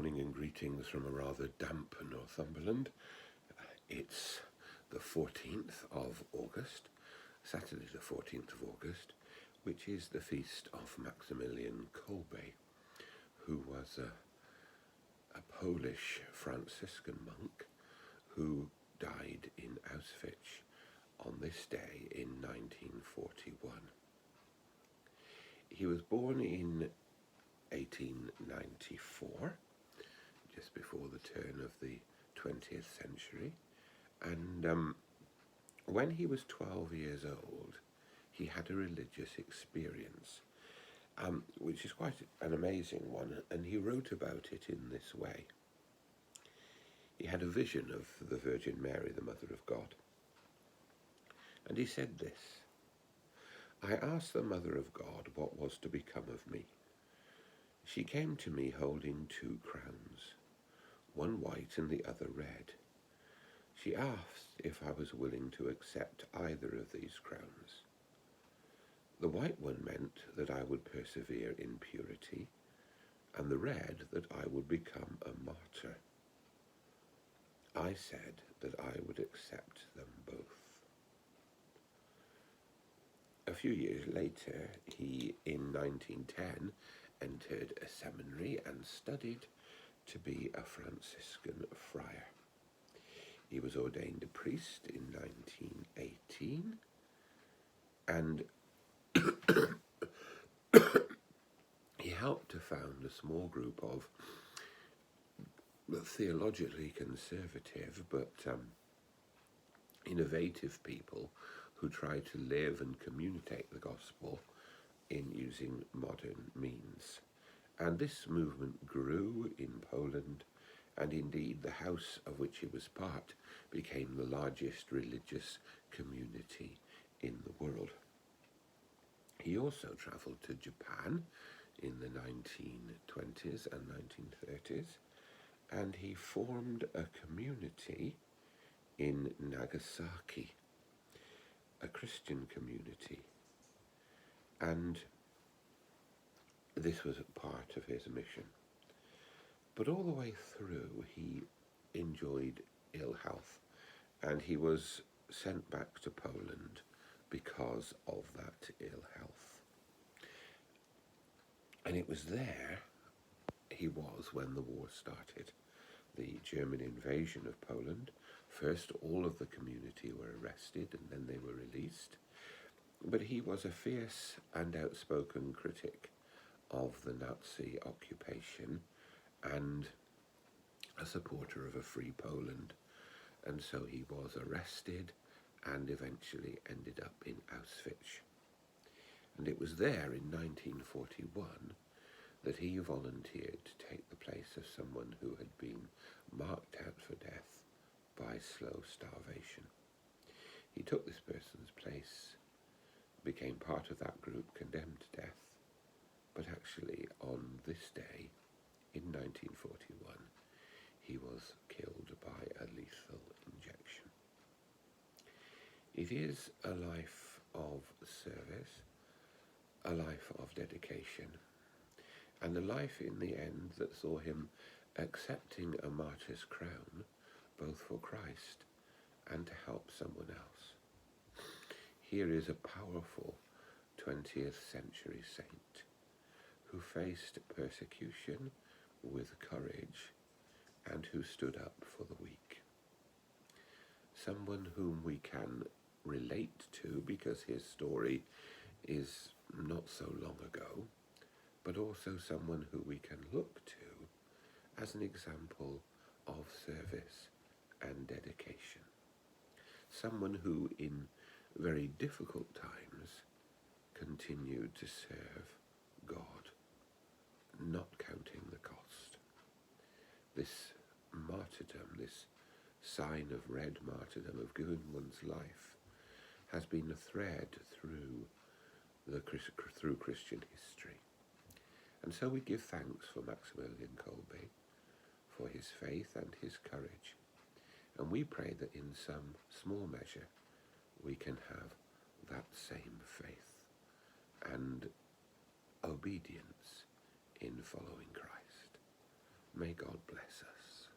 morning and greetings from a rather damp Northumberland. It's the 14th of August, Saturday the 14th of August, which is the feast of Maximilian Kolbe, who was a Polish Franciscan monk who died in Auschwitz on this day in 1941. He was born in 1894, just before the turn of the 20th century, and when he was 12 years old, he had a religious experience, which is quite an amazing one, and he wrote about it in this way. He had a vision of the Virgin Mary, the Mother of God, and he said this: "I asked the Mother of God what was to become of me. She came to me holding two crowns, one white and the other red. She asked if I was willing to accept either of these crowns. The white one meant that I would persevere in purity, and the red that I would become a martyr. I said that I would accept them both." A few years later, he, in 1910, entered a seminary and studied to be a Franciscan friar. He was ordained a priest in 1918, and he helped to found a small group of theologically conservative but innovative people who tried to live and communicate the gospel in using modern means. And this movement grew in Poland, and indeed the house of which he was part became the largest religious community in the world. He also travelled to Japan in the 1920s and 1930s, and he formed a community in Nagasaki, a Christian community, and this was a part of his mission. But all the way through, he enjoyed ill health, and he was sent back to Poland because of that ill health. And it was there he was when the war started. The German invasion of Poland. First, all of the community were arrested, and then they were released. But he was a fierce and outspoken critic of the Nazi occupation and a supporter of a free Poland. And so he was arrested and eventually ended up in Auschwitz. And it was there in 1941 that he volunteered to take the place of someone who had been marked out for death by slow starvation. He took this person's place, became part of that group condemned to death, but actually on this day in 1941 he was killed by a lethal injection. It is a life of service, a life of dedication, and a life in the end that saw him accepting a martyr's crown both for Christ and to help someone else. Here is a powerful 20th century saint who faced persecution with courage and who stood up for the weak. Someone whom we can relate to because his story is not so long ago, but also someone who we can look to as an example of service and dedication. Someone who in very difficult times continued to serve God, not counting the cost. This martyrdom, this sign of red martyrdom of giving one's life, has been a thread through Christian history. And so we give thanks for Maximilian Kolbe, for his faith and his courage. And we pray that in some small measure we can have that same faith and obedience in following Christ. May God bless us.